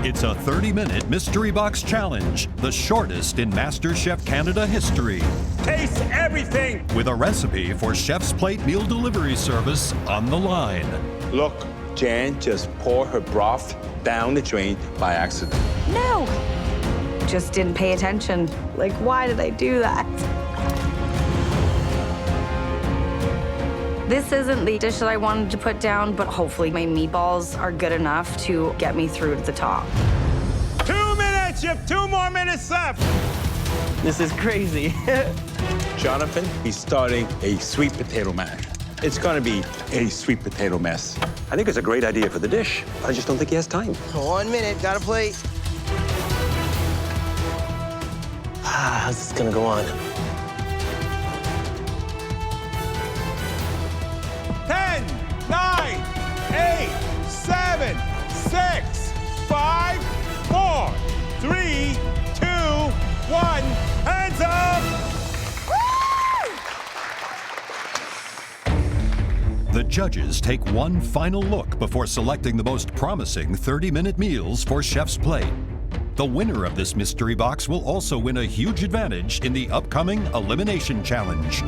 It's a 30-minute mystery box challenge, the shortest in MasterChef Canada history. Taste everything! With a recipe for Chef's Plate meal delivery service on the line. Look, Jan just poured her broth down the drain by accident. No! Just didn't pay attention. Like, why did I do that? This isn't the dish that I wanted to put down, but hopefully my meatballs are good enough to get me through to the top. 2 minutes! You have 2 more minutes left! This is crazy. Jonathan, he's starting a sweet potato mash. It's gonna be a sweet potato mess. I think it's a great idea for the dish. I just don't think he has time. 1 minute, got a plate. How's this gonna go on? 10, 9, 8, 7, 6, 5, 4, 3, 2, 1. Hands up! The judges take one final look before selecting the most promising 30-minute meals for Chef's Plate. The winner of this mystery box will also win a huge advantage in the upcoming Elimination Challenge.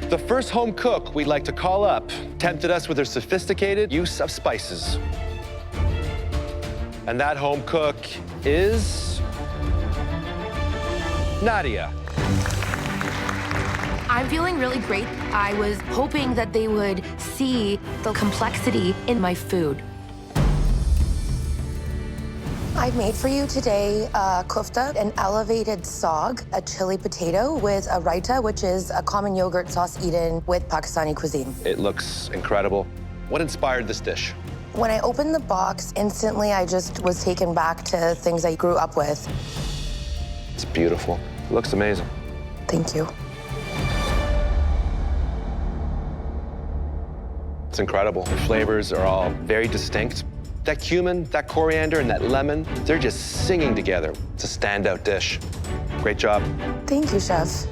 The first home cook we'd like to call up tempted us with her sophisticated use of spices. And that home cook is Nadia. I'm feeling really great. I was hoping that they would see the complexity in my food. I made for you today kofta, an elevated sog, a chili potato with a raita, which is a common yogurt sauce eaten with Pakistani cuisine. It looks incredible. What inspired this dish? When I opened the box, instantly I just was taken back to things I grew up with. It's beautiful. It looks amazing. Thank you. It's incredible. The flavors are all very distinct. That cumin, that coriander, and that lemon, they're just singing together. It's a standout dish. Great job. Thank you, Chef.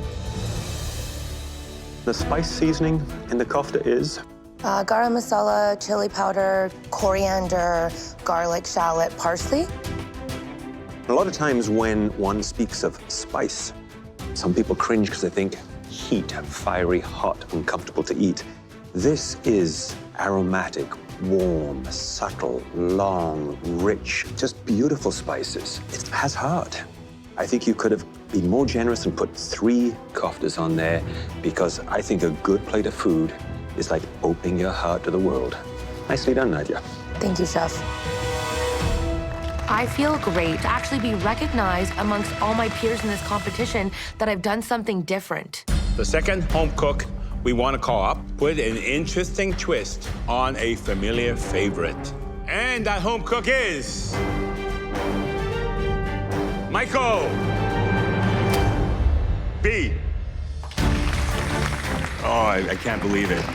The spice seasoning in the kofta is? Garam masala, chili powder, coriander, garlic, shallot, parsley. A lot of times when one speaks of spice, some people cringe because they think heat, fiery, hot, uncomfortable to eat. This is aromatic, warm, subtle, long, rich, just beautiful spices. It has heart. I think you could have been more generous and put 3 koftas on there because I think a good plate of food is like opening your heart to the world. Nicely done, Nadia. Thank you, Chef. I feel great to actually be recognized amongst all my peers in this competition that I've done something different. The second home cook we want to call up put an interesting twist on a familiar favorite. And that home cook is Michael B. Oh, I can't believe it.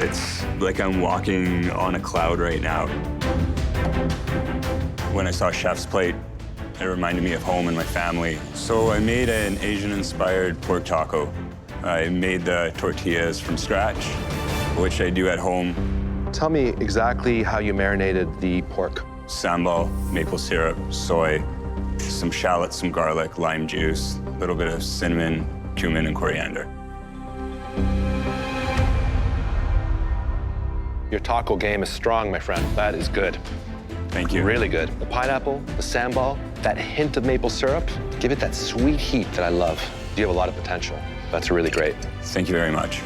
It's like I'm walking on a cloud right now. When I saw Chef's Plate, it reminded me of home and my family. So I made an Asian-inspired pork taco. I made the tortillas from scratch, which I do at home. Tell me exactly how you marinated the pork. Sambal, maple syrup, soy, some shallots, some garlic, lime juice, a little bit of cinnamon, cumin, and coriander. Your taco game is strong, my friend. That is good. Thank you. Really good. The pineapple, the sambal, that hint of maple syrup, give it that sweet heat that I love. You have a lot of potential. That's really great. Thank you very much.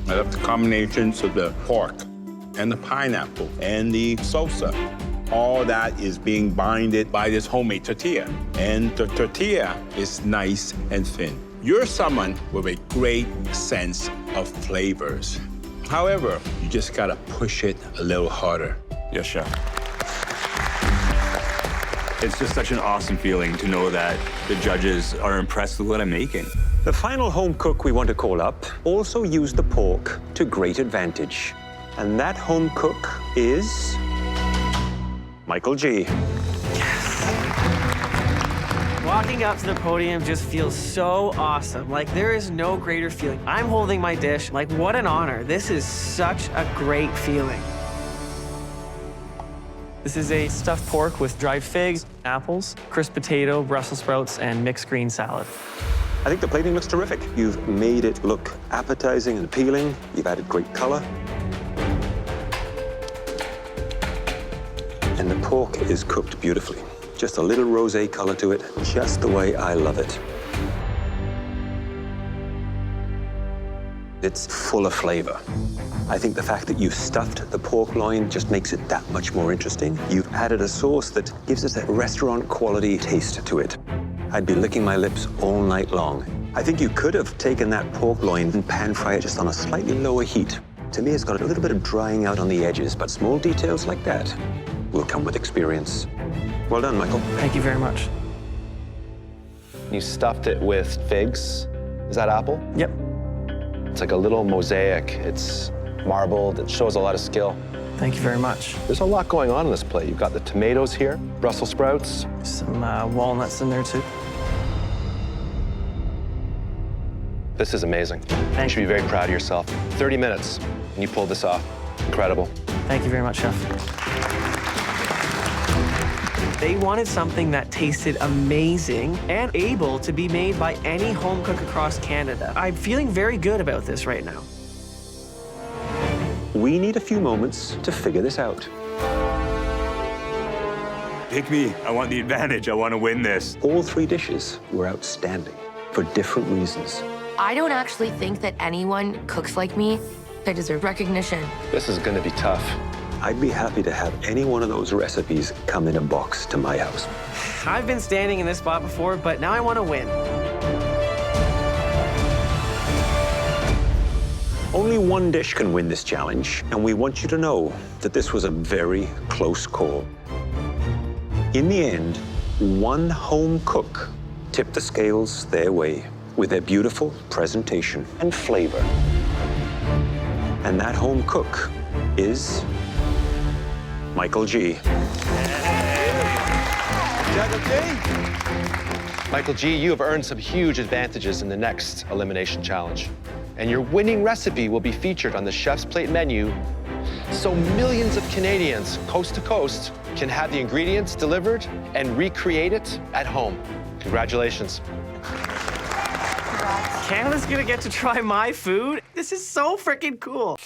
I love the combinations of the pork and the pineapple and the salsa. All that is being binded by this homemade tortilla. And the tortilla is nice and thin. You're someone with a great sense of flavors. However, you just gotta push it a little harder. Yes, Chef. It's just such an awesome feeling to know that the judges are impressed with what I'm making. The final home cook we want to call up also used the pork to great advantage. And that home cook is Michael G. Walking up to the podium just feels so awesome. Like, there is no greater feeling. I'm holding my dish. Like, what an honor. This is such a great feeling. This is a stuffed pork with dried figs, apples, crisp potato, Brussels sprouts, and mixed green salad. I think the plating looks terrific. You've made it look appetizing and appealing. You've added great color. And the pork is cooked beautifully. Just a little rosé color to it, just the way I love it. It's full of flavor. I think the fact that you stuffed the pork loin just makes it that much more interesting. You've added a sauce that gives it that restaurant quality taste to it. I'd be licking my lips all night long. I think you could have taken that pork loin and pan fry it just on a slightly lower heat. To me, it's got a little bit of drying out on the edges, but small details like that will come with experience. Well done, Michael. Thank you very much. You stuffed it with figs. Is that apple? Yep. It's like a little mosaic. It's marbled. It shows a lot of skill. Thank you very much. There's a lot going on in this plate. You've got the tomatoes here, Brussels sprouts. Some walnuts in there, too. This is amazing. You should be very proud of yourself. 30 minutes, and you pulled this off. Incredible. Thank you very much, Chef. They wanted something that tasted amazing and able to be made by any home cook across Canada. I'm feeling very good about this right now. We need a few moments to figure this out. Pick me. I want the advantage. I want to win this. All three dishes were outstanding for different reasons. I don't actually think that anyone cooks like me. I deserve recognition. This is going to be tough. I'd be happy to have any one of those recipes come in a box to my house. I've been standing in this spot before, but now I want to win. Only one dish can win this challenge, and we want you to know that this was a very close call. In the end, one home cook tipped the scales their way with their beautiful presentation and flavor. And that home cook is Michael G. Michael G., you have earned some huge advantages in the next elimination challenge. And your winning recipe will be featured on the Chef's Plate menu, so millions of Canadians, coast to coast, can have the ingredients delivered and recreate it at home. Congratulations. Canada's gonna get to try my food? This is so freaking cool.